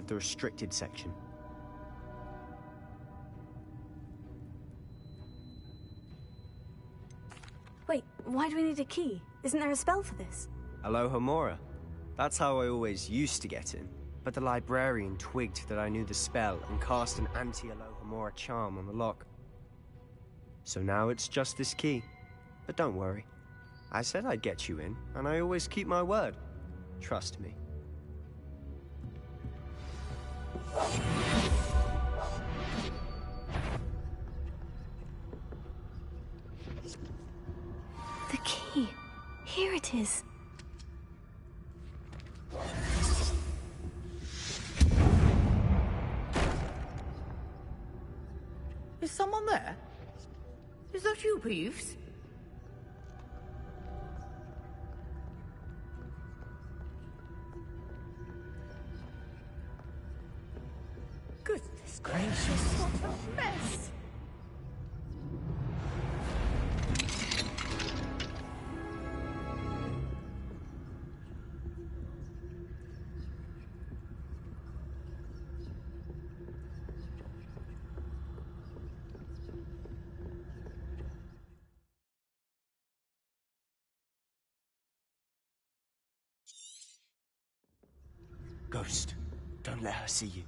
of the restricted section. Wait, why do we need a key? Isn't there a spell for this? Alohomora. That's how I always used to get in. But the librarian twigged that I knew the spell and cast an anti-Alohomora charm on the lock. So now it's just this key. But don't worry. I said I'd get you in, and I always keep my word. Trust me. The key. Here it is. Is someone there? Is that you, Peeves? Goodness gracious, what a mess! Ghost, don't let her see you.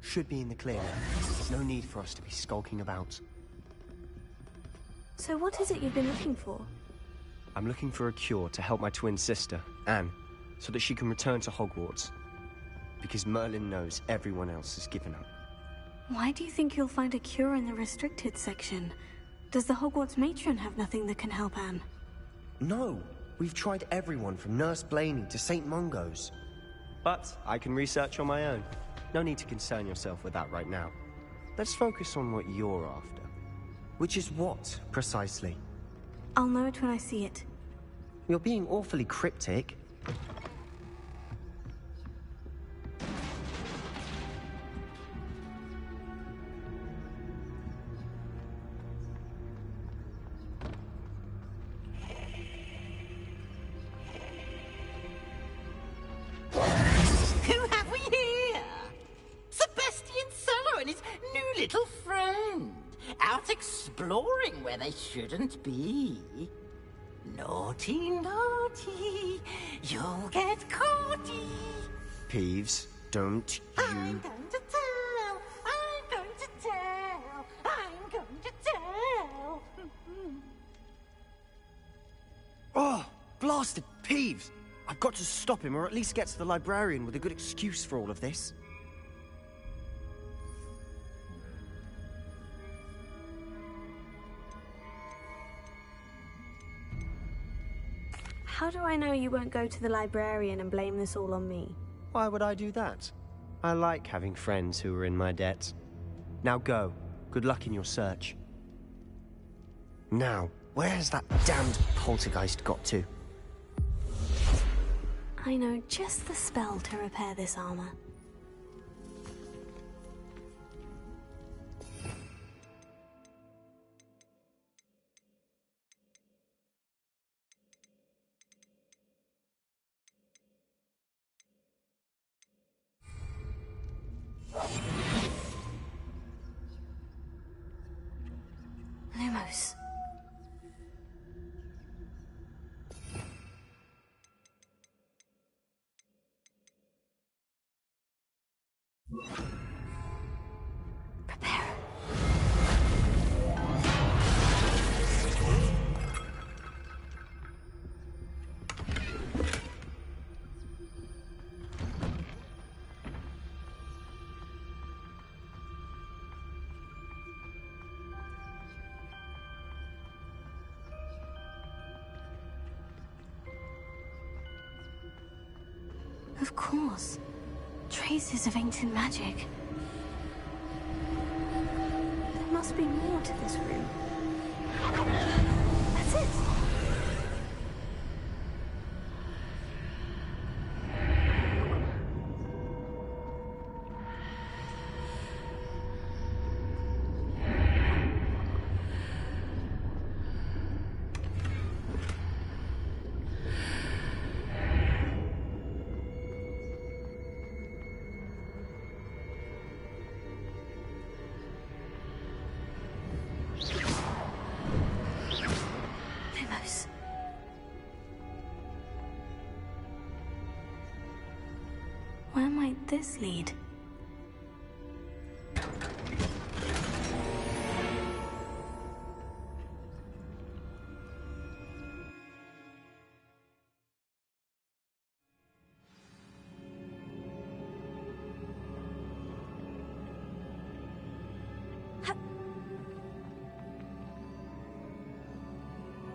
Should be in the clear now. No need for us to be skulking about. So what is it you've been looking for? I'm looking for a cure to help my twin sister, Anne, so that she can return to Hogwarts. Because Merlin knows everyone else has given up. Why do you think you'll find a cure in the restricted section? Does the Hogwarts matron have nothing that can help Anne? No! We've tried everyone from Nurse Blaney to St. Mungo's. But I can research on my own. No need to concern yourself with that right now. Let's focus on what you're after. Which is what, precisely? I'll know it when I see it. You're being awfully cryptic. Who have we here? Sebastian Sallow and his new little friend. Out exploring where they shouldn't be. Naughty, naughty. You'll get caughty. Peeves, don't you... I'm going to tell. I'm going to tell. I'm going to tell. Oh, blasted Peeves! I've got to stop him, or at least get to the librarian with a good excuse for all of this. How do I know you won't go to the librarian and blame this all on me? Why would I do that? I like having friends who are in my debt. Now go. Good luck in your search. Now, where's that damned poltergeist got to? I know just the spell to repair this armor. Lumos. Prepare. Of course. Traces of ancient magic. There must be more to this room. That's it! Lumos. Where might this lead?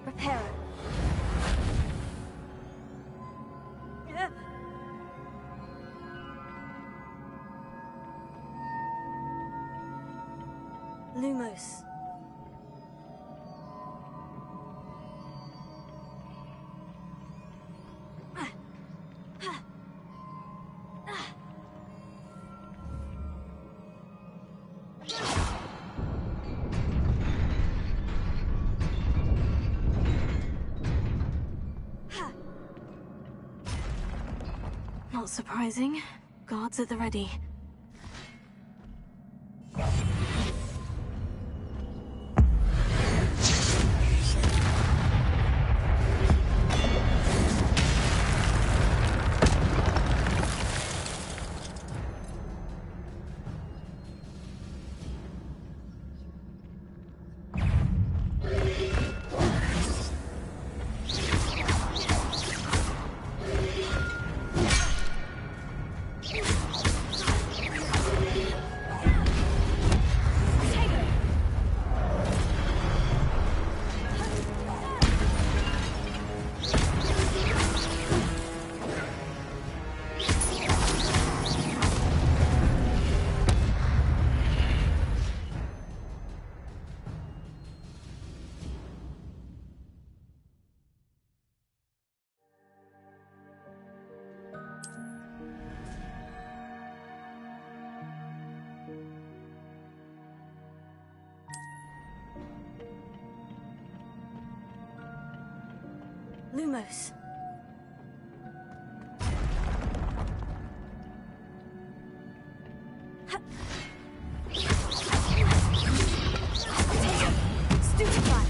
Reparo. Lumos. Not surprising. Guards at the ready. Lumos. Stupefy.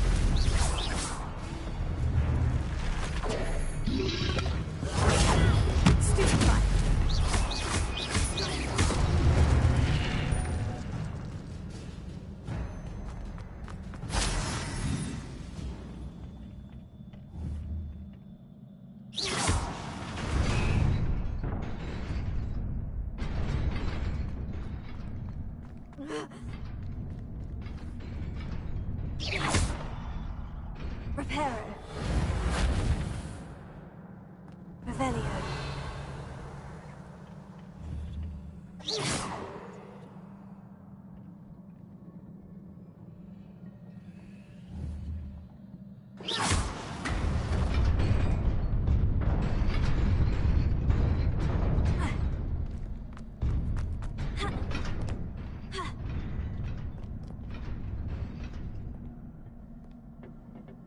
Stupefy. Reparo. Revelio.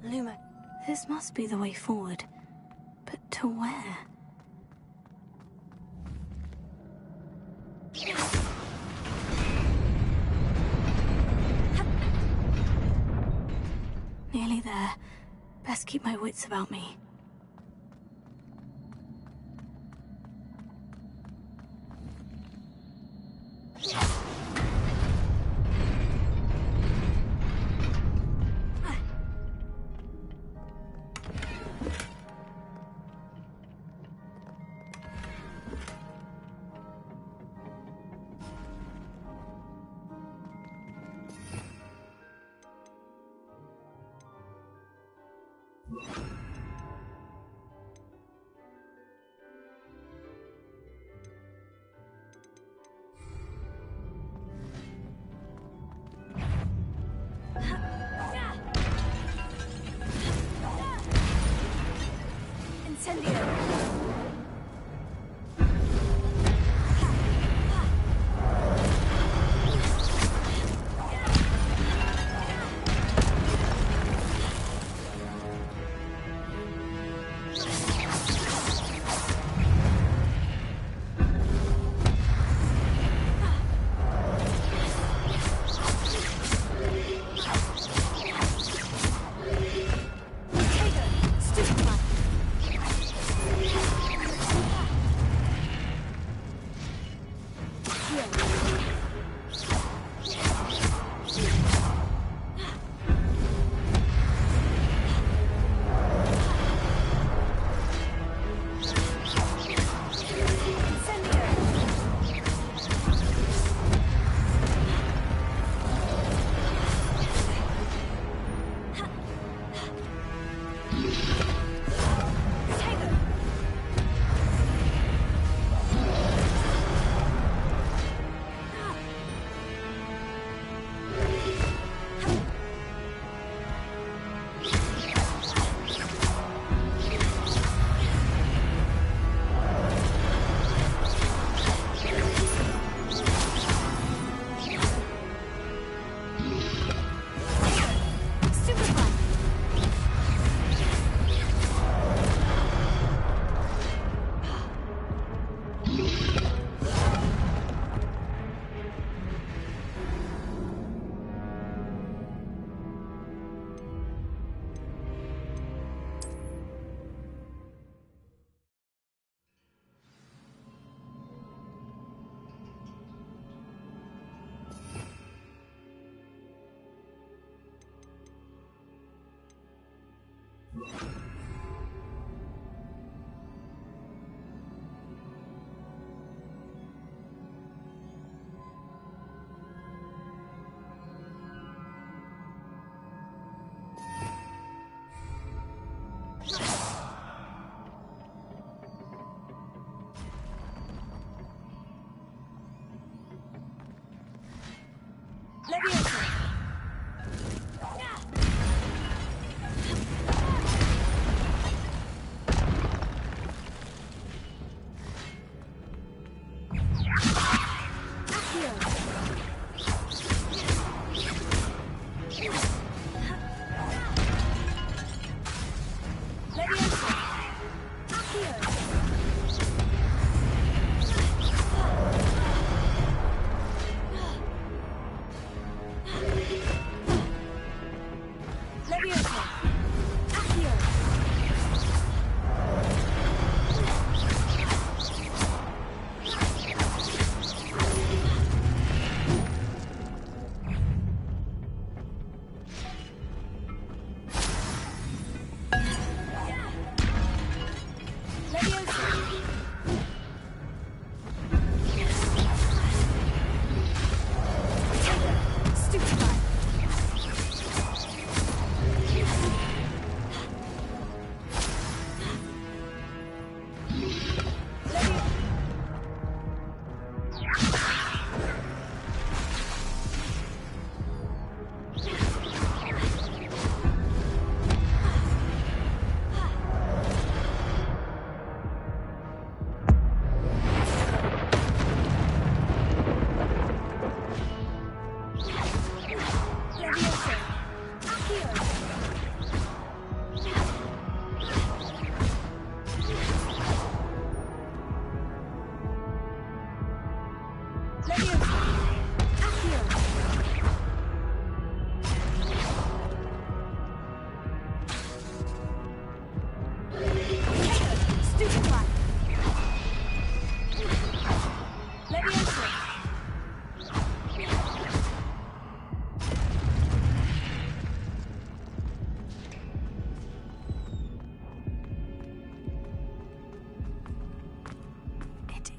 Luma. This must be the way forward. But to where? Nearly there. Best keep my wits about me.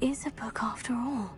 Is a book after all.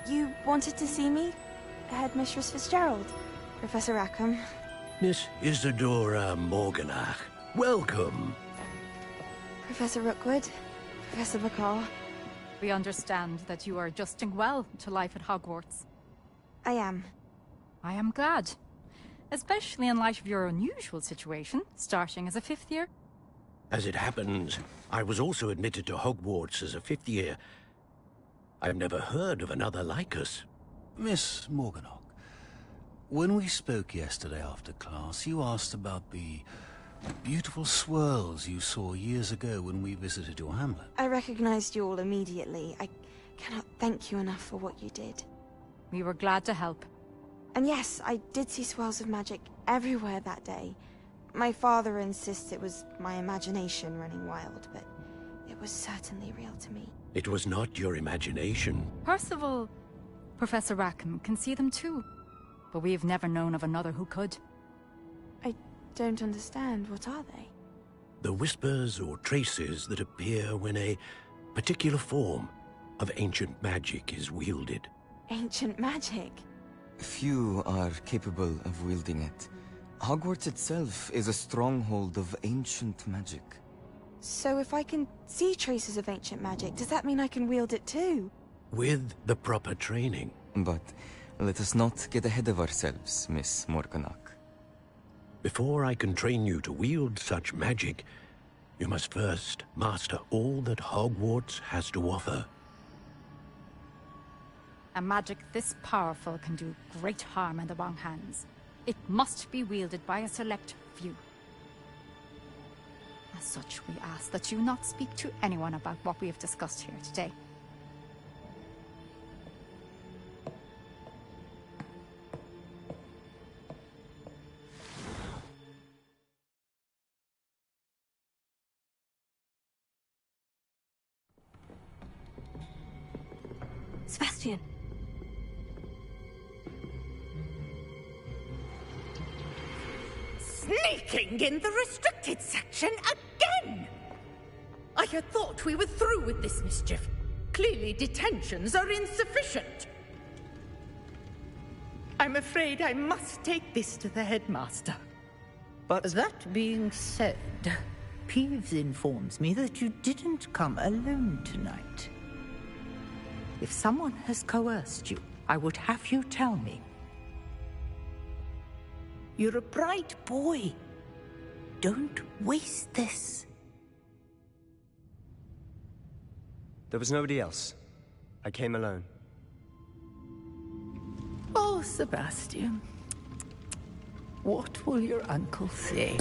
You wanted to see me? Headmistress Fitzgerald. Professor Rackham. Miss Isadora Morganach, welcome. Professor Rookwood. Professor McCall. We understand that you are adjusting well to life at Hogwarts. I am. I am glad. Especially in light of your unusual situation, starting as a 5th year. As it happens, I was also admitted to Hogwarts as a 5th year. I've never heard of another like us. Miss Morganach, when we spoke yesterday after class, you asked about the beautiful swirls you saw years ago when we visited your hamlet. I recognized you all immediately. I cannot thank you enough for what you did. We were glad to help. And yes, I did see swirls of magic everywhere that day. My father insists it was my imagination running wild, but it was certainly real to me. It was not your imagination. Percival, Professor Rackham can see them too. But we've never known of another who could. I don't understand. What are they? The whispers or traces that appear when a particular form of ancient magic is wielded. Ancient magic? Few are capable of wielding it. Hogwarts itself is a stronghold of ancient magic. So if I can see traces of ancient magic, does that mean I can wield it too? With the proper training. But let us not get ahead of ourselves, Miss Morganach. Before I can train you to wield such magic, you must first master all that Hogwarts has to offer. A magic this powerful can do great harm in the wrong hands. It must be wielded by a select few. As such, we ask that you not speak to anyone about what we have discussed here today. Sebastian. Sneaking in the restricted section again! I had thought we were through with this mischief. Clearly detentions are insufficient. I'm afraid I must take this to the headmaster. But That being said, Peeves informs me that you didn't come alone tonight. If someone has coerced you, I would have you tell me. You're a bright boy. Don't waste this. there was nobody else. I came alone. Oh, Sebastian. What will your uncle say?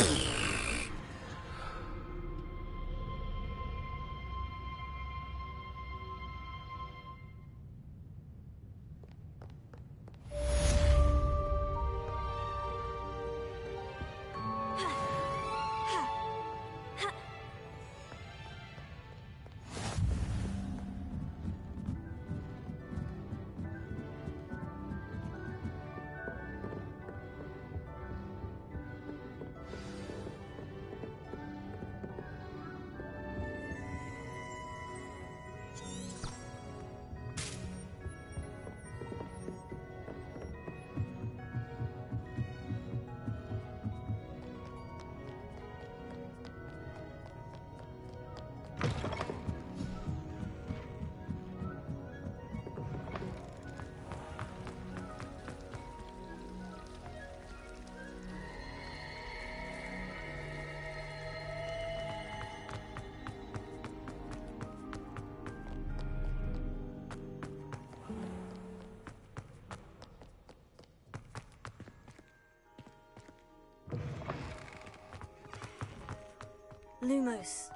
Lumos.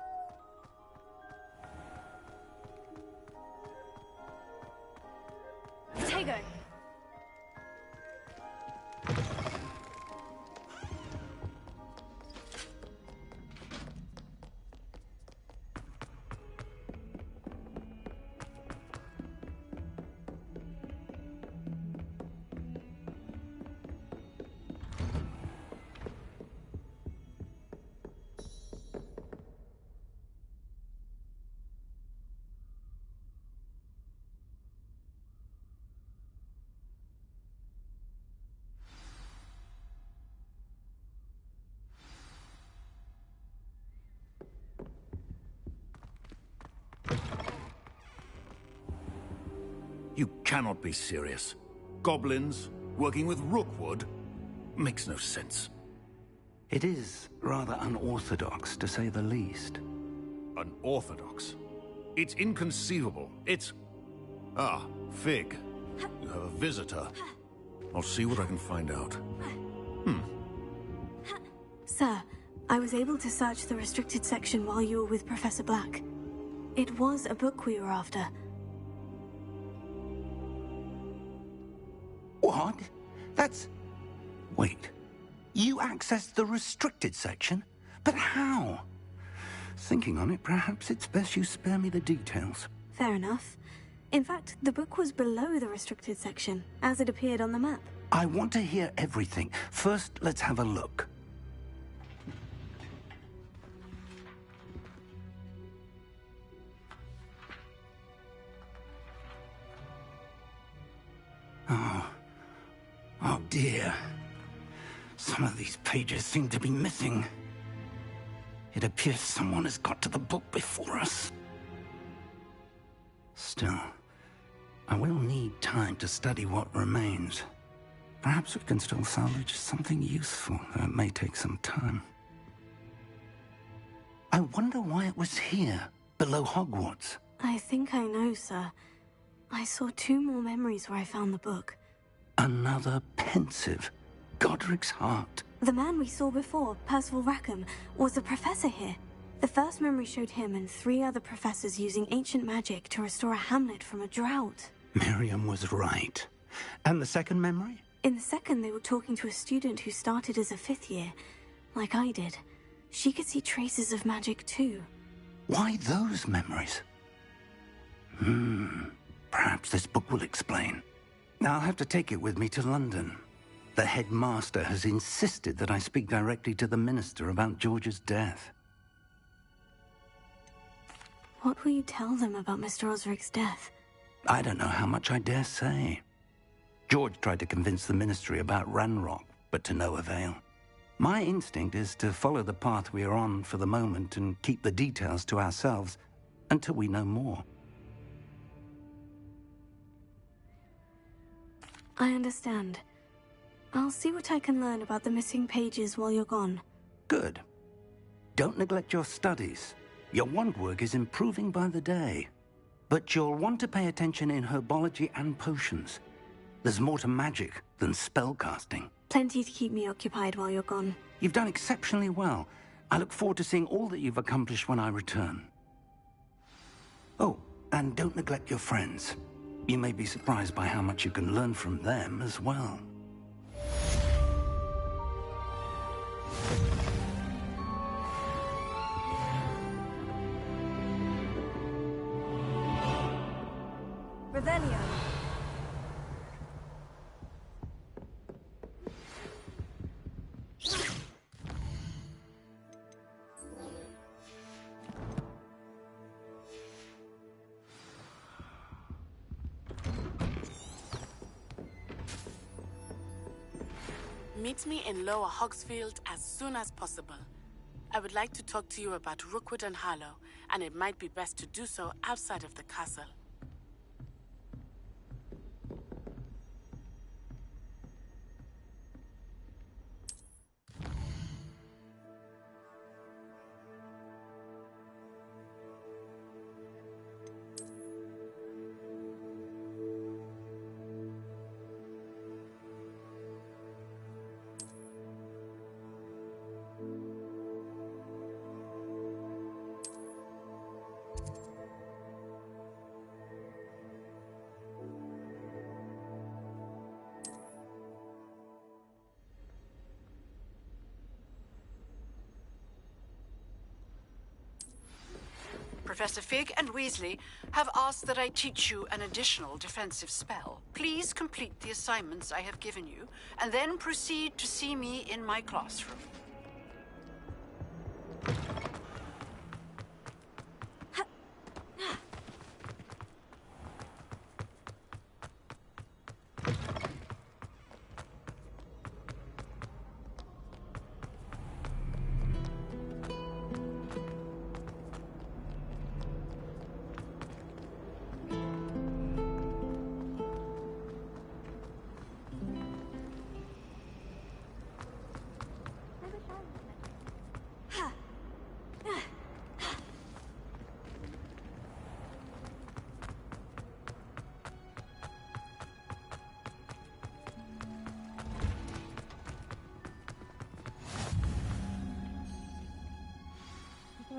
Tego. You cannot be serious. Goblins working with Rookwood? Makes no sense. It is rather unorthodox, to say the least. Unorthodox? It's inconceivable. It's... Ah, Fig. You have a visitor. I'll see what I can find out. Sir, I was able to search the restricted section while you were with Professor Black. It was a book we were after. What? That's... Wait. You accessed the restricted section? But how? Thinking on it, perhaps it's best you spare me the details. Fair enough. In fact, the book was below the restricted section, as it appeared on the map. I want to hear everything. First, let's have a look. Oh dear. Some of these pages seem to be missing. It appears someone has got to the book before us. Still, I will need time to study what remains. Perhaps we can still salvage something useful, though it may take some time. I wonder why it was here, below Hogwarts. I think I know, sir. I saw 2 more memories where I found the book. Another pensive. Godric's heart. The man we saw before, Percival Rackham, was a professor here. The first memory showed him and 3 other professors using ancient magic to restore a hamlet from a drought. Miriam was right. And the second memory? In the second, they were talking to a student who started as a 5th year, like I did. She could see traces of magic too. Why those memories? Perhaps this book will explain. Now I'll have to take it with me to London. The headmaster has insisted that I speak directly to the minister about George's death. What will you tell them about Mr. Osric's death? I don't know how much I dare say. George tried to convince the ministry about Ranrock, but to no avail. My instinct is to follow the path we are on for the moment and keep the details to ourselves until we know more. I understand. I'll see what I can learn about the missing pages while you're gone. Good. Don't neglect your studies. Your wand work is improving by the day. But you'll want to pay attention in herbology and potions. There's more to magic than spellcasting. Plenty to keep me occupied while you're gone. You've done exceptionally well. I look forward to seeing all that you've accomplished when I return. Oh, and don't neglect your friends. You may be surprised by how much you can learn from them as well. Revelio. Meet me in Lower Hogsfield as soon as possible. I would like to talk to you about Rookwood and Harlow, and it might be best to do so outside of the castle. Professor Fig and Weasley have asked that I teach you an additional defensive spell. Please complete the assignments I have given you, and then proceed to see me in my classroom.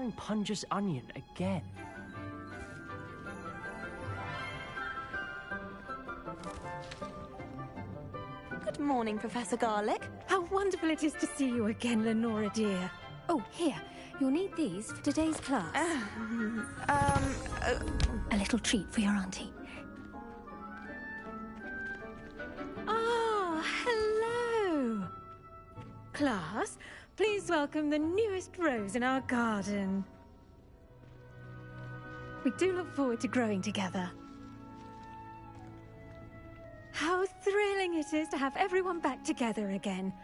wearing Punja's onion again. Good morning, Professor Garlick. How wonderful it is to see you again, Lenora dear. Oh, here. You'll need these for today's class. A little treat for your auntie. Ah, hello! Class, please welcome the newest rose in our garden. We do look forward to growing together. How thrilling it is to have everyone back together again.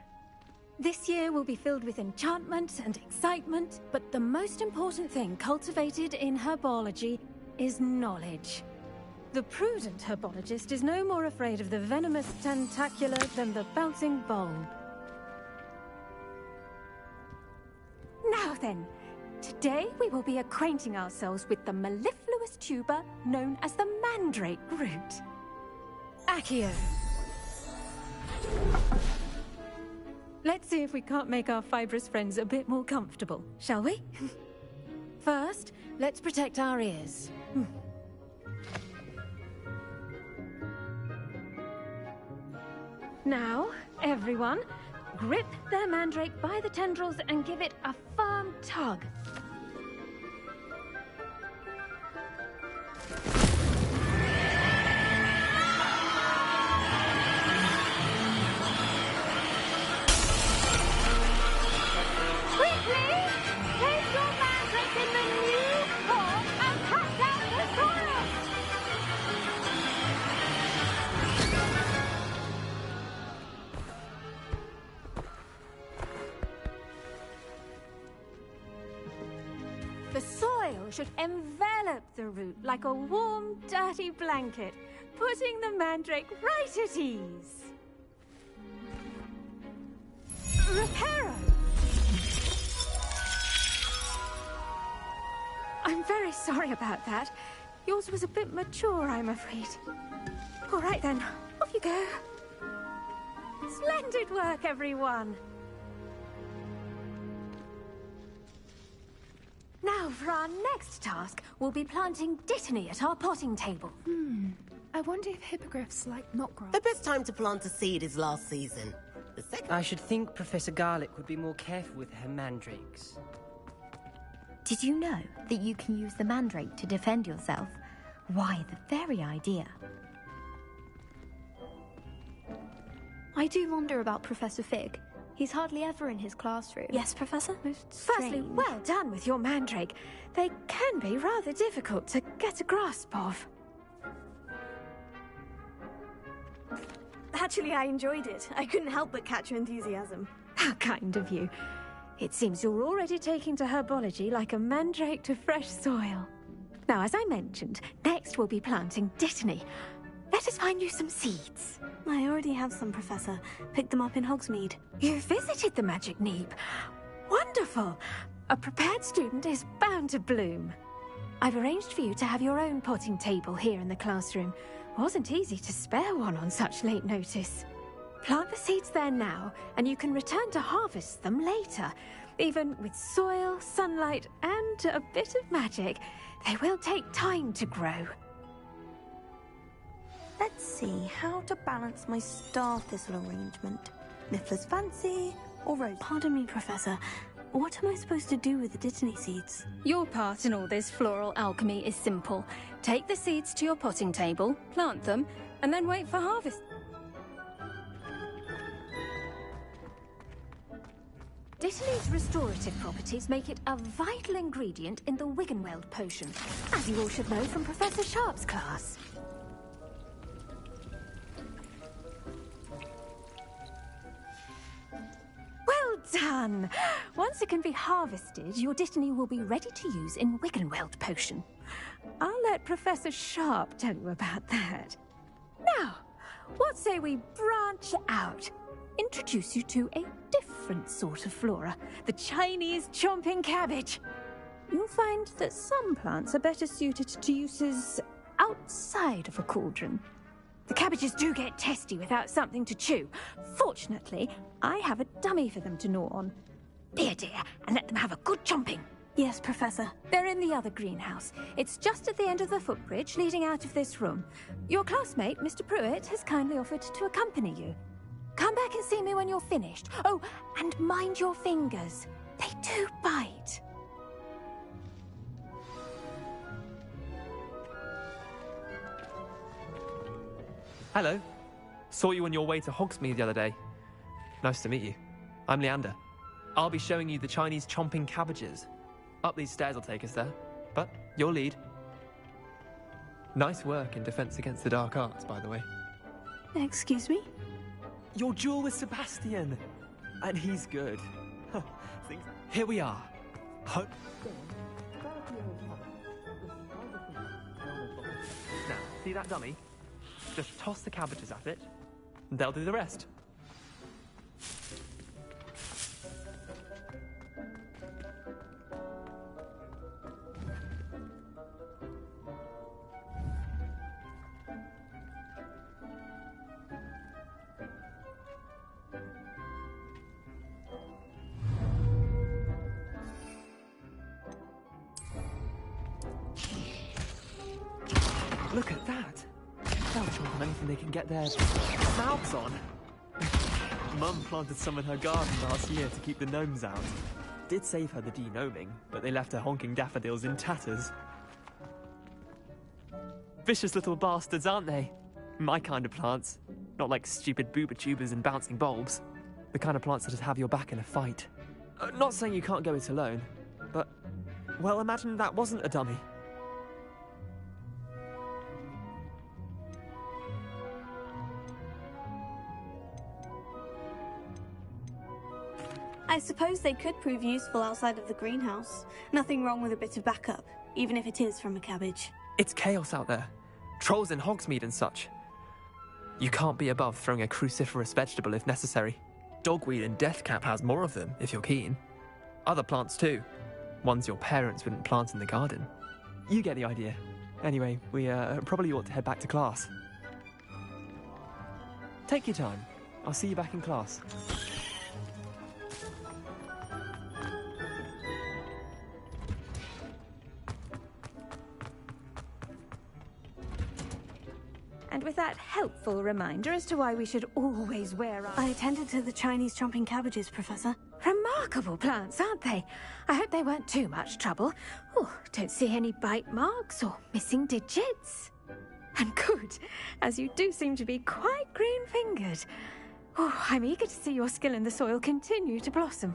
This year will be filled with enchantment and excitement, but the most important thing cultivated in herbology is knowledge. The prudent herbologist is no more afraid of the venomous tentacula than the bouncing bulb. Now then, today we will be acquainting ourselves with the mellifluous tuber known as the mandrake root. Accio. Let's see if we can't make our fibrous friends a bit more comfortable, shall we? First, let's protect our ears. Now, everyone, grip their mandrake by the tendrils and give it a firm tug. The soil should envelop the root like a warm, dirty blanket, putting the mandrake right at ease. Reparo! I'm very sorry about that. Yours was a bit mature, I'm afraid. All right then, off you go. Splendid work, everyone! Now, for our next task, we'll be planting Dittany at our potting table. I wonder if hippogriffs like knotgrass. The best time to plant a seed is last season. The second... I should think Professor Garlick would be more careful with her mandrakes. Did you know that you can use the mandrake to defend yourself? Why, the very idea. I do wonder about Professor Fig. He's hardly ever in his classroom. Yes, Professor? Firstly, Firstly, well done with your mandrake. They can be rather difficult to get a grasp of. Actually, I enjoyed it. I couldn't help but catch your enthusiasm. How kind of you. It seems you're already taking to herbology like a mandrake to fresh soil. Now, as I mentioned, next we'll be planting Dittany. Let us find you some seeds. I already have some, Professor. Picked them up in Hogsmeade. You visited the Magic Neep. Wonderful! A prepared student is bound to bloom. I've arranged for you to have your own potting table here in the classroom. Wasn't easy to spare one on such late notice. Plant the seeds there now, and you can return to harvest them later. Even with soil, sunlight, and a bit of magic, they will take time to grow. Let's see how to balance my star thistle arrangement. Niffler's fancy or rose? Pardon me, Professor. What am I supposed to do with the Dittany seeds? Your part in all this floral alchemy is simple. Take the seeds to your potting table, plant them, and then wait for harvest. Dittany's restorative properties make it a vital ingredient in the Wiggenweld potion, as you all should know from Professor Sharp's class. Well done! Once it can be harvested, your Dittany will be ready to use in Wiggenweld potion. I'll let Professor Sharp tell you about that. Now, what say we branch out? Introduce you to a different sort of flora, the Chinese chomping cabbage. You'll find that some plants are better suited to uses outside of a cauldron. The cabbages do get testy without something to chew. Fortunately, I have a dummy for them to gnaw on. Dear, and let them have a good chomping. Yes, Professor. They're in the other greenhouse. It's just at the end of the footbridge leading out of this room. Your classmate, Mr. Pruitt, has kindly offered to accompany you. Come back and see me when you're finished. Oh, and mind your fingers. They do bite. Hello. Saw you on your way to Hogsmeade the other day. Nice to meet you. I'm Leander. I'll be showing you the Chinese chomping cabbages. Up these stairs will take us there, but your lead. Nice work in Defense Against the Dark Arts, by the way. Excuse me? Your duel with Sebastian! And he's good. Here we are. Now, see that dummy? Just toss the cabbages at it, and they'll do the rest. Look at that! They'll chomp on anything they can get their mouths on. Mum planted some in her garden last year to keep the gnomes out. Did save her the de-gnoming, but they left her honking daffodils in tatters. Vicious little bastards, aren't they? My kind of plants. Not like stupid booba tubers and bouncing bulbs. The kind of plants that just have your back in a fight. Not saying you can't go it alone, but... well, imagine that wasn't a dummy. I suppose they could prove useful outside of the greenhouse. Nothing wrong with a bit of backup, even if it is from a cabbage. It's chaos out there. Trolls in Hogsmeade and such. You can't be above throwing a cruciferous vegetable if necessary. Dogweed and deathcap has more of them, if you're keen. Other plants too. Ones your parents wouldn't plant in the garden. You get the idea. Anyway, we probably ought to head back to class. Take your time. I'll see you back in class. And with that helpful reminder as to why we should always wear our... I attended to the Chinese chomping cabbages, Professor. Remarkable plants, aren't they? I hope they weren't too much trouble. Oh, don't see any bite marks or missing digits. And good, as you do seem to be quite green-fingered. Oh, I'm eager to see your skill in the soil continue to blossom.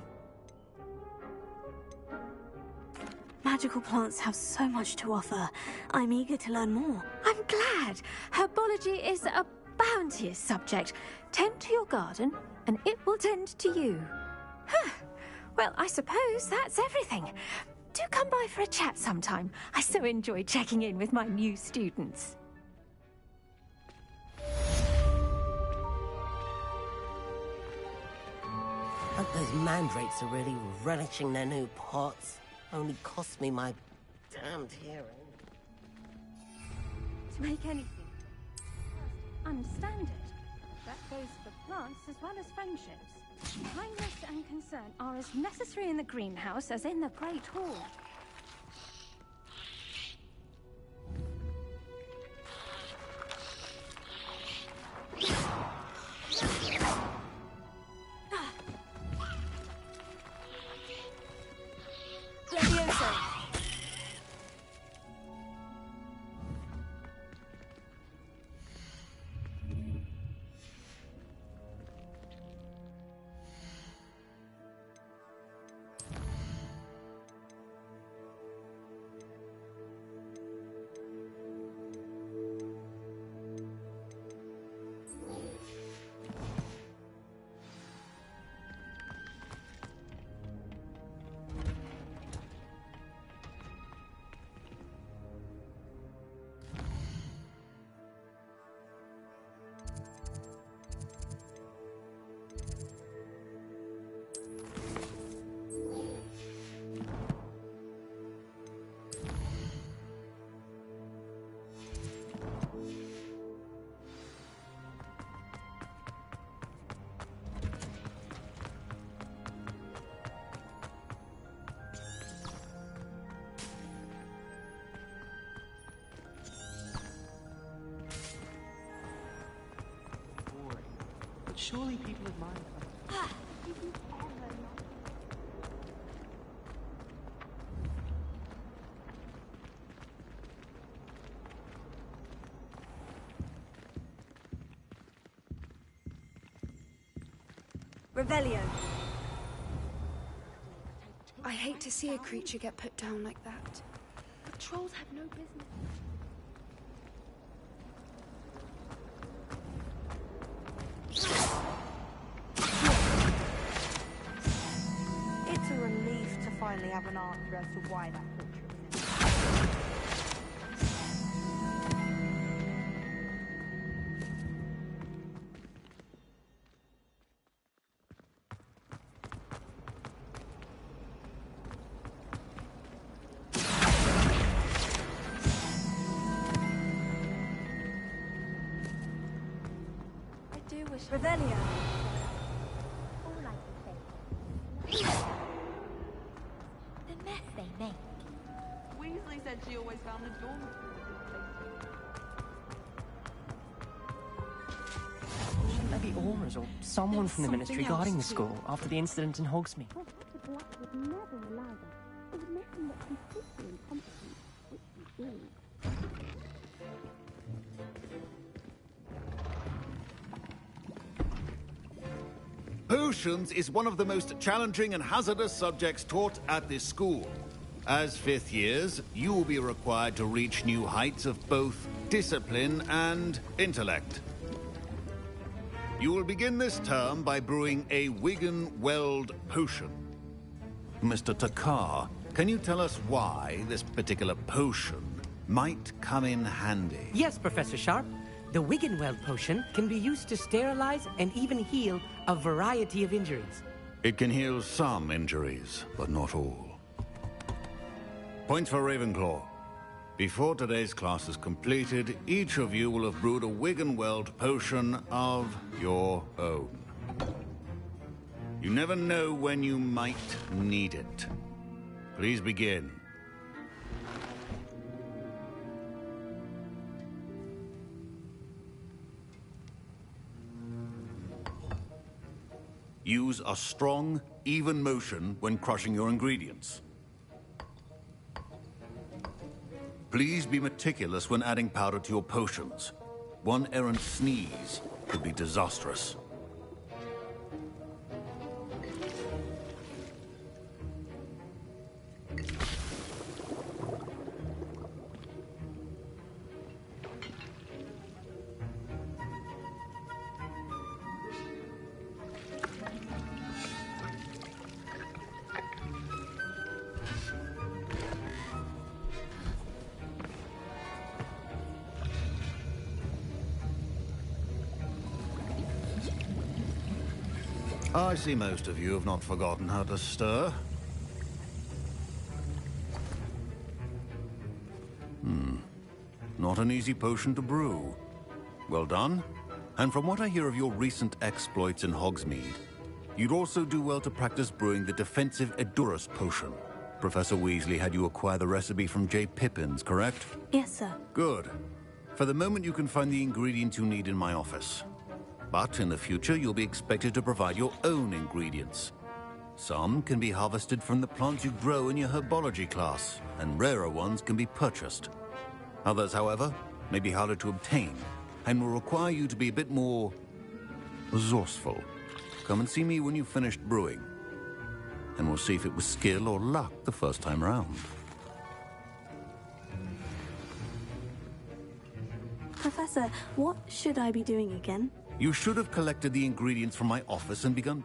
Magical plants have so much to offer. I'm eager to learn more. I'm glad. Herbology is a bounteous subject. Tend to your garden, and it will tend to you. Huh. Well, I suppose that's everything. Do come by for a chat sometime. I so enjoy checking in with my new students. Hope those mandrakes are really relishing their new pots. Only cost me my damned hearing. To make anything understand it, that goes for plants as well as friendships. Kindness and concern are as necessary in the greenhouse as in the Great Hall. Surely people admire them. Revelio. I hate to see a creature get put down like that. But trolls have no business. It's a relief to finally have an answer as to why that creature exists. Revelio. The mess they make. Weasley said she always found the dormitory. Shouldn't there be Aurors or someone from the Ministry guarding the school after the incident in Hogsmeade? Professor Black would never allow that. Admitting that completely incompetent, which he is. Potions is one of the most challenging and hazardous subjects taught at this school. As fifth years, you will be required to reach new heights of both discipline and intellect. You will begin this term by brewing a Wiggenweld potion. Mr. Takar, can you tell us why this particular potion might come in handy? Yes, Professor Sharp. The Wiggenweld potion can be used to sterilize and even heal a variety of injuries. It can heal some injuries, but not all. Points for Ravenclaw. Before today's class is completed, each of you will have brewed a Wiggenweld potion of your own. You never know when you might need it. Please begin. Use a strong, even motion when crushing your ingredients. Please be meticulous when adding powder to your potions. One errant sneeze could be disastrous. I see most of you have not forgotten how to stir. Not an easy potion to brew. Well done. And from what I hear of your recent exploits in Hogsmeade, you'd also do well to practice brewing the defensive Edurus potion. Professor Weasley had you acquire the recipe from J. Pippins, correct? Yes, sir. Good. For the moment, you can find the ingredients you need in my office. But in the future, you'll be expected to provide your own ingredients. Some can be harvested from the plants you grow in your herbology class, and rarer ones can be purchased. Others, however, may be harder to obtain, and will require you to be a bit more resourceful. Come and see me when you've finished brewing, and we'll see if it was skill or luck the first time round. Professor, what should I be doing again? You should have collected the ingredients from my office and begun.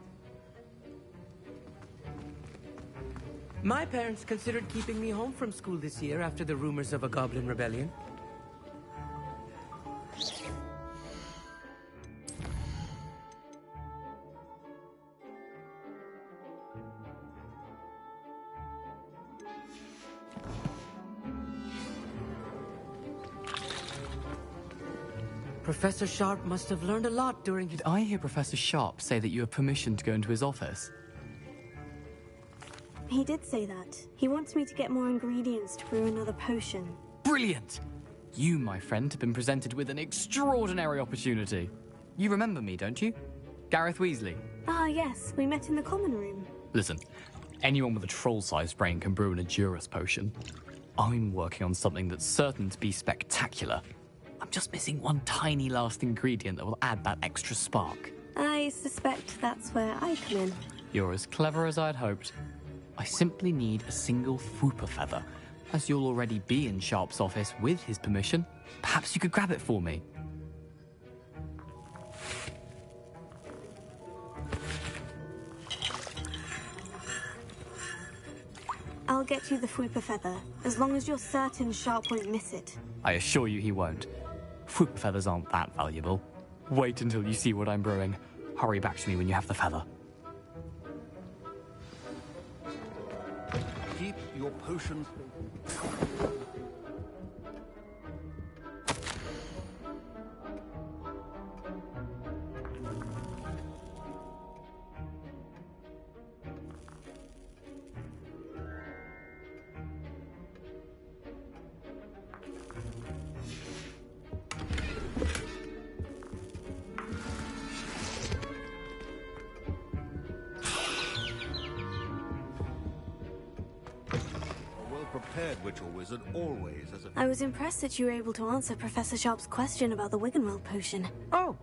My parents considered keeping me home from school this year after the rumors of a goblin rebellion. Professor Sharp must have learned a lot during his... Did I hear Professor Sharp say that you have permission to go into his office? He did say that. He wants me to get more ingredients to brew another potion. Brilliant! You, my friend, have been presented with an extraordinary opportunity. You remember me, don't you? Gareth Weasley. Ah, yes, we met in the common room. Listen, anyone with a troll-sized brain can brew an Edurus potion. I'm working on something that's certain to be spectacular. I'm just missing one tiny last ingredient that will add that extra spark. I suspect that's where I come in. You're as clever as I'd hoped. I simply need a single Fwooper feather. As you'll already be in Sharp's office with his permission, perhaps you could grab it for me. I'll get you the Fwooper feather, as long as you're certain Sharp won't miss it. I assure you he won't. Fwooper feathers aren't that valuable. Wait until you see what I'm brewing. Hurry back to me when you have the feather. Keep your potions. Prepared witch or wizard always has a... I was impressed that you were able to answer Professor Sharp's question about the Wiggenweld potion. Oh,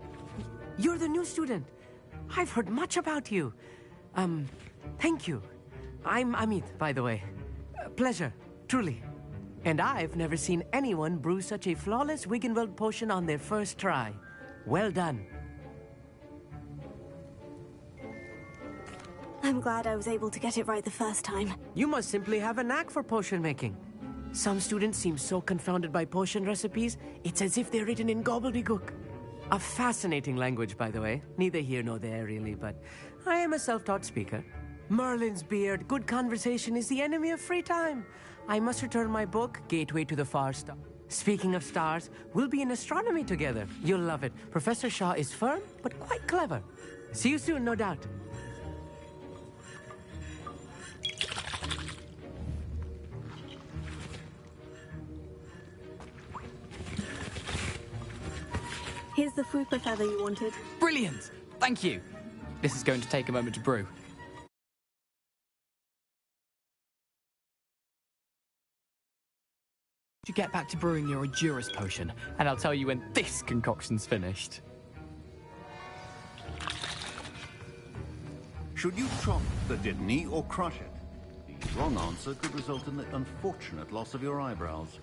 you're the new student. I've heard much about you. Thank you. I'm Amit, by the way. Pleasure, truly. And I've never seen anyone brew such a flawless Wiggenweld potion on their first try. Well done. I'm glad I was able to get it right the first time. You must simply have a knack for potion making. Some students seem so confounded by potion recipes, it's as if they're written in gobbledygook. A fascinating language, by the way. Neither here nor there, really, but I am a self-taught speaker. Merlin's beard, good conversation is the enemy of free time. I must return my book, Gateway to the Far Star. Speaking of stars, we'll be in astronomy together. You'll love it. Professor Shaw is firm, but quite clever. See you soon, no doubt. Here's the Fwooper feather you wanted. Brilliant! Thank you. This is going to take a moment to brew. You get back to brewing your Edurus potion, and I'll tell you when this concoction's finished. Should you chop the Dittany or crush it? The wrong answer could result in the unfortunate loss of your eyebrows.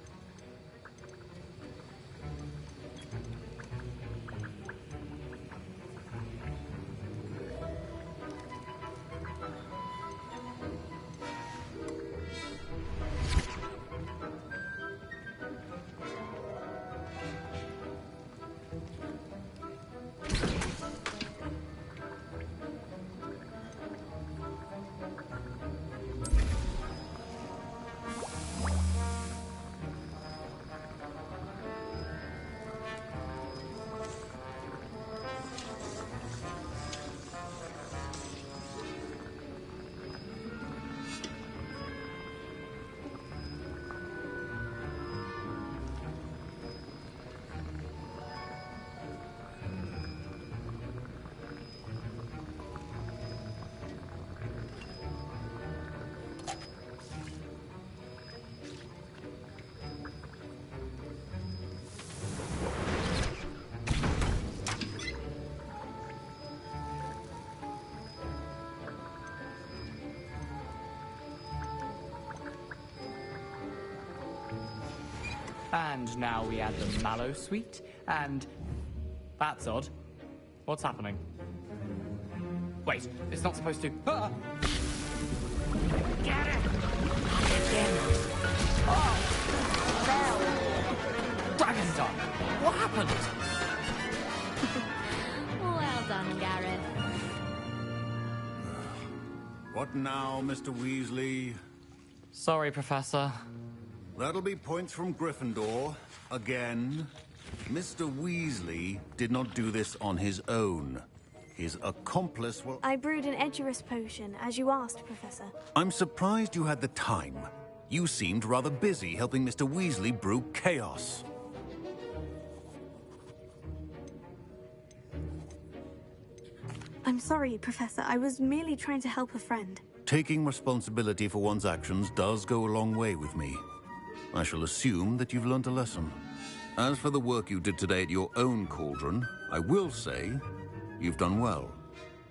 And now we add the mallow sweet, and... That's odd. What's happening? Wait, it's not supposed to... Ah! Get it! Oh! No! Dragon Dog! What happened? Well done, Gareth. What now, Mr. Weasley? Sorry, Professor. That'll be points from Gryffindor. Again. Mr. Weasley did not do this on his own. His accomplice will... I brewed an Edurus potion, as you asked, Professor. I'm surprised you had the time. You seemed rather busy helping Mr. Weasley brew chaos. I'm sorry, Professor. I was merely trying to help a friend. Taking responsibility for one's actions does go a long way with me. I shall assume that you've learnt a lesson. As for the work you did today at your own cauldron, I will say you've done well.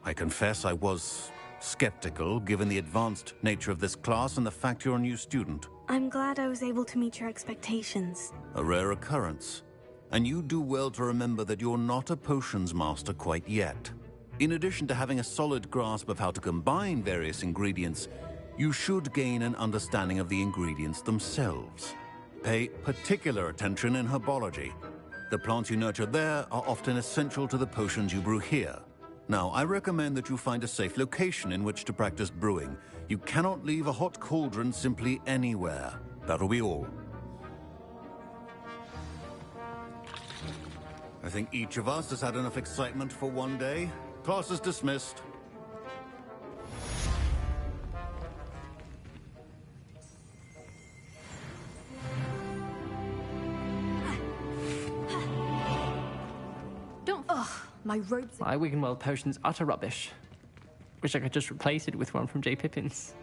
I confess I was skeptical, given the advanced nature of this class and the fact you're a new student. I'm glad I was able to meet your expectations. A rare occurrence. And you do well to remember that you're not a potions master quite yet. In addition to having a solid grasp of how to combine various ingredients, you should gain an understanding of the ingredients themselves. Pay particular attention in herbology. The plants you nurture there are often essential to the potions you brew here. Now, I recommend that you find a safe location in which to practice brewing. You cannot leave a hot cauldron simply anywhere. That'll be all. I think each of us has had enough excitement for one day. Class is dismissed. My robes. My Wiggenweld potion's utter rubbish. Wish I could just replace it with one from J. Pippin's.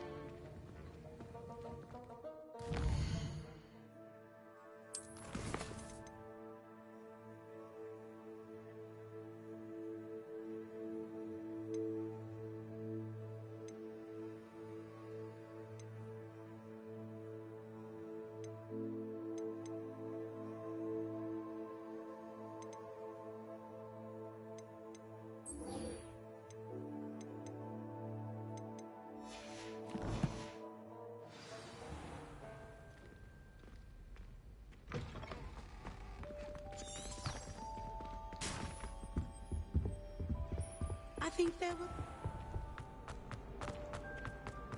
I think there were...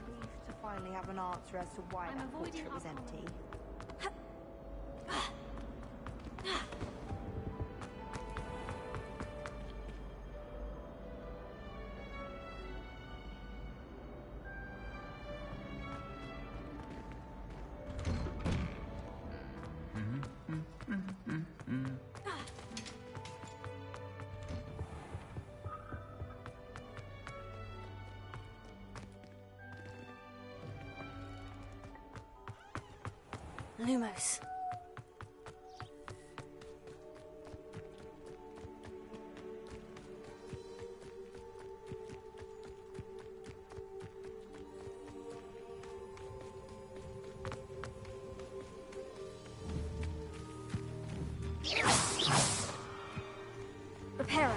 Relieved to finally have an answer as to why that portrait was empty. Lumos. Reparo.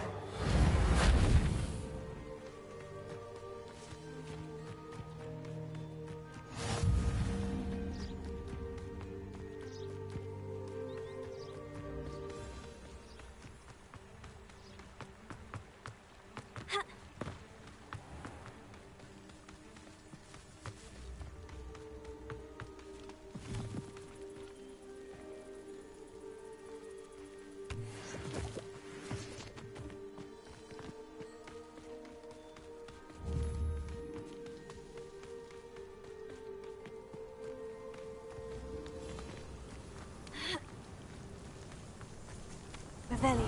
Revelio.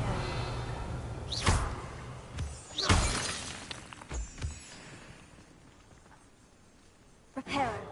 Reparo.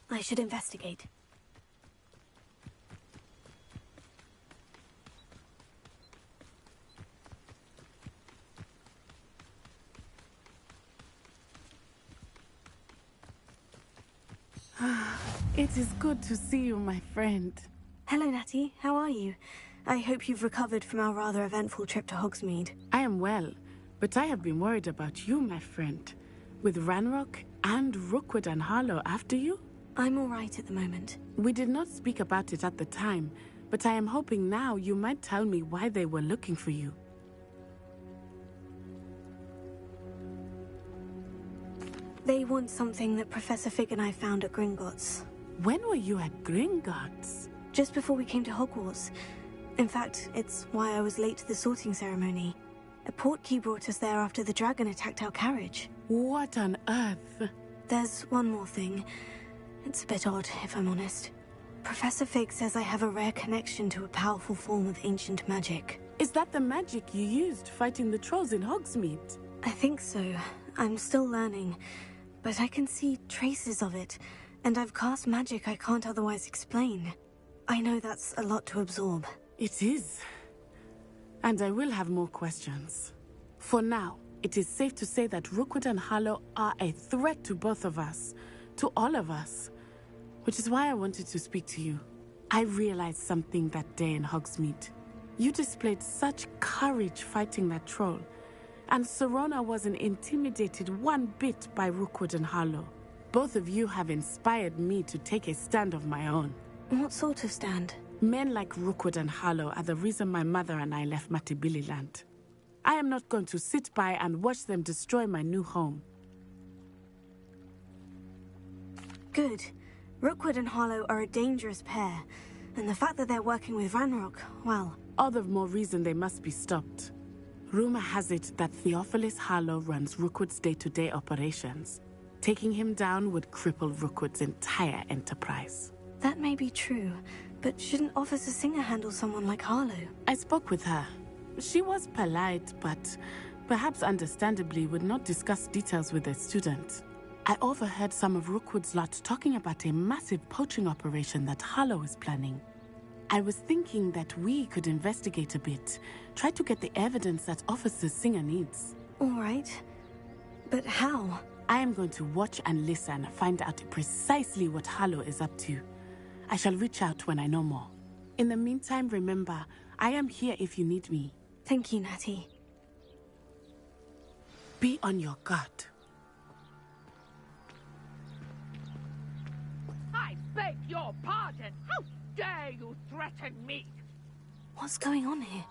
I should investigate. It is good to see you, my friend. Hello, Natty. How are you? I hope you've recovered from our rather eventful trip to Hogsmeade. I am well, but I have been worried about you, my friend. With Ranrock and Rookwood and Harlow after you? I'm all right at the moment. We did not speak about it at the time, but I am hoping now you might tell me why they were looking for you. They want something that Professor Fig and I found at Gringotts. When were you at Gringotts? Just before we came to Hogwarts. In fact, it's why I was late to the sorting ceremony. A portkey brought us there after the dragon attacked our carriage. What on earth? There's one more thing. It's a bit odd, if I'm honest. Professor Fig says I have a rare connection to a powerful form of ancient magic. Is that the magic you used fighting the trolls in Hogsmeade? I think so. I'm still learning, but I can see traces of it, and I've cast magic I can't otherwise explain. I know that's a lot to absorb. It is. And I will have more questions. For now, it is safe to say that Rookwood and Harlow are a threat to both of us, to all of us. Which is why I wanted to speak to you. I realized something that day in Hogsmeade. You displayed such courage fighting that troll, and Sirona wasn't intimidated one bit by Rookwood and Harlow. Both of you have inspired me to take a stand of my own. What sort of stand? Men like Rookwood and Harlow are the reason my mother and I left Matabeleland. I am not going to sit by and watch them destroy my new home. Good. Rookwood and Harlow are a dangerous pair, and the fact that they're working with Ranrock, well... All the more reason they must be stopped. Rumor has it that Theophilus Harlow runs Rookwood's day-to-day operations. Taking him down would cripple Rookwood's entire enterprise. That may be true, but shouldn't Officer Singer handle someone like Harlow? I spoke with her. She was polite, but perhaps understandably would not discuss details with a student. I overheard some of Rookwood's lot talking about a massive poaching operation that Harlow is planning. I was thinking that we could investigate a bit, try to get the evidence that Officer Singer needs. All right. But how? I am going to watch and listen, find out precisely what Harlow is up to. I shall reach out when I know more. In the meantime, remember, I am here if you need me. Thank you, Natty. Be on your guard. I beg your pardon. How dare you threaten me? What's going on here?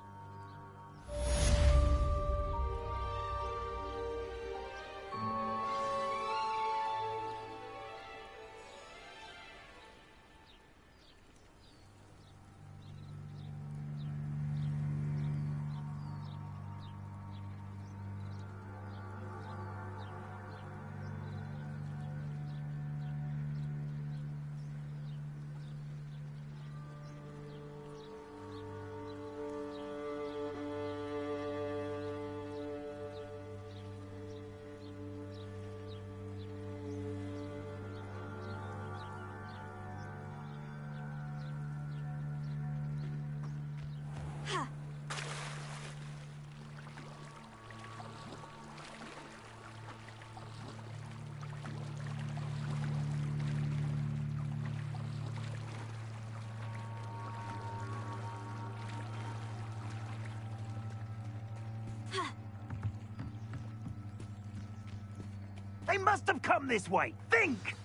They must have come this way. Think!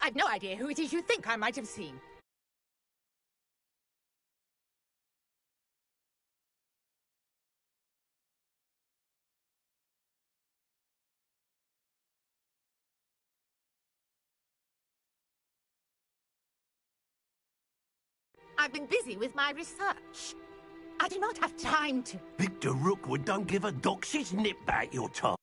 I've no idea who it is you think I might have seen. I've been busy with my research. I do not have time to... Victor Rookwood don't give a doxy's nip back your tongue.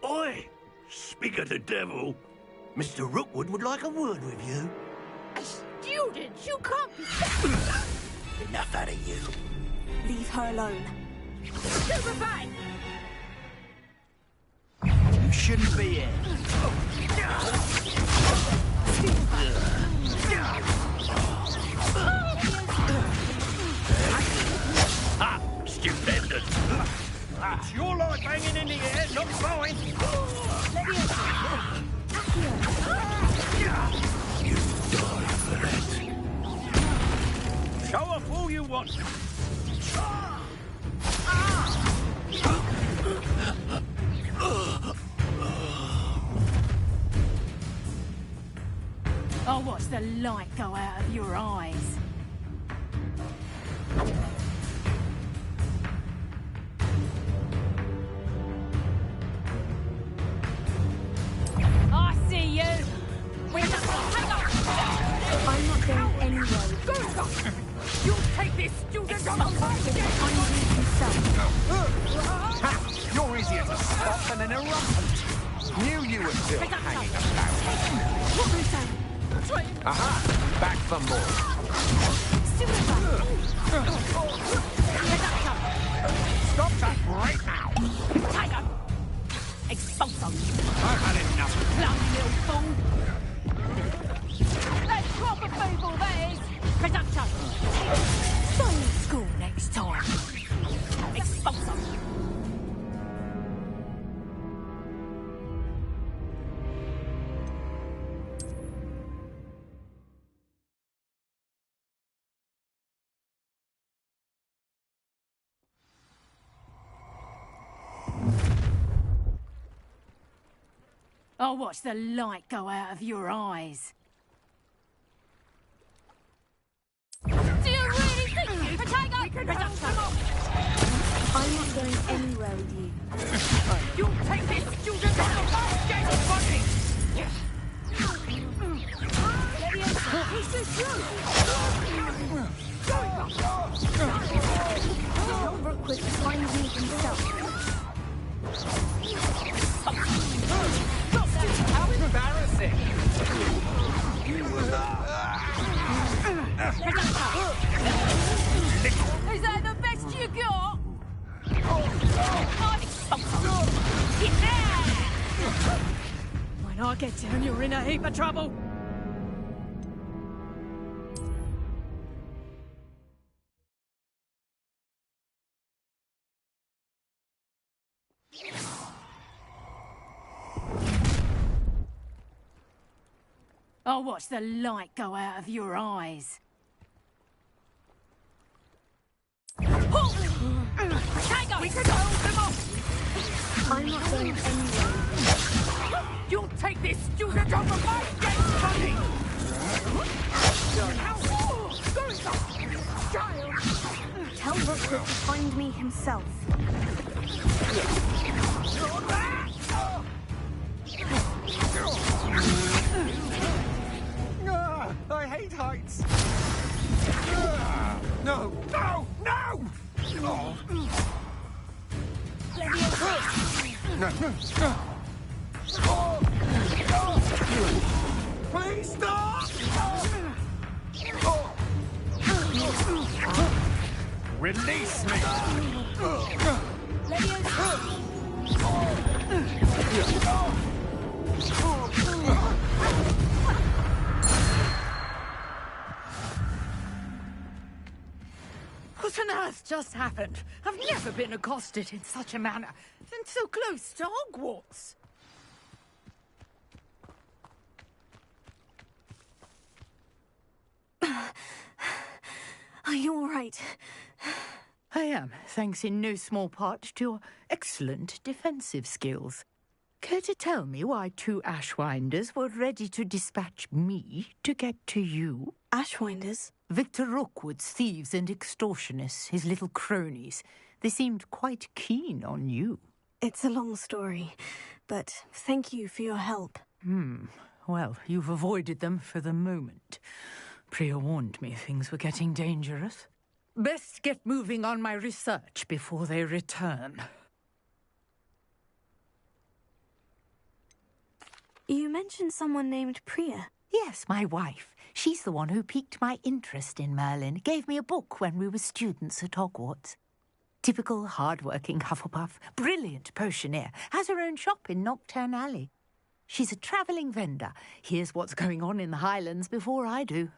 Oi! Speak of the devil. Mr. Rookwood would like a word with you. A student? You can't be... Enough out of you. Leave her alone. Stupefy! You shouldn't be here. Ah, stupendous. It's your life hanging in the air, not mine. You die for that. Show off all you want. I'll watch the light go out of your eyes. I see you! I'm not going anywhere. You'll take this student on the Ha! You're easier to stop than an irrelevant. Knew you were still hanging about. Aha! Back for more. Stop that right now! Tiger! Expulso! I've had enough. Bloody little fool! That's proper people, that is! Production! Stay in school next time! Expulso! I'll watch the light go out of your eyes. Do you really think you can take up? I'm not going anywhere with you. You'll take this student on the basket! Funny! Tell Rookwood to find me himself. How embarrassing! Is that the best you got? When I get down, you're in a heap of trouble. I'll watch the light go out of your eyes. Tiger! We can hold them off! I'm not going anywhere. You'll take this student off of my dead body! Tell Rookwood to find me himself. I hate heights. No! No! No! Oh. Please stop! Release me! What on earth just happened? I've never been accosted in such a manner, and so close to Hogwarts. Are you all right? I am, thanks in no small part to your excellent defensive skills. Care to tell me why two Ashwinders were ready to dispatch me to get to you? Ashwinders? Victor Rookwood's thieves and extortionists, his little cronies. They seemed quite keen on you. It's a long story, but thank you for your help. Well, you've avoided them for the moment. Priya warned me things were getting dangerous. Best get moving on my research before they return. You mentioned someone named Priya. Yes, my wife. She's the one who piqued my interest in Merlin. Gave me a book when we were students at Hogwarts. Typical hard-working Hufflepuff. Brilliant potioneer. Has her own shop in Knockturn Alley. She's a travelling vendor. Hears what's going on in the Highlands before I do.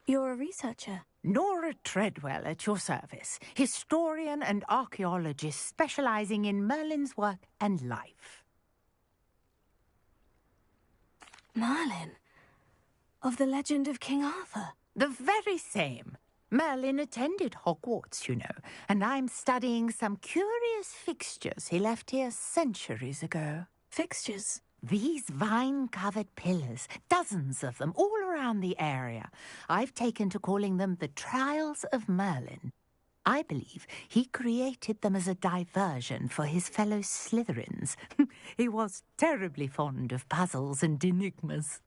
You're a researcher. Nora Treadwell at your service, historian and archaeologist specializing in Merlin's work and life. Merlin? Of the legend of King Arthur? The very same. Merlin attended Hogwarts, you know, and I'm studying some curious fixtures he left here centuries ago. Fixtures? These vine-covered pillars, dozens of them, all around the area. I've taken to calling them the Trials of Merlin. I believe he created them as a diversion for his fellow Slytherins. He was terribly fond of puzzles and enigmas.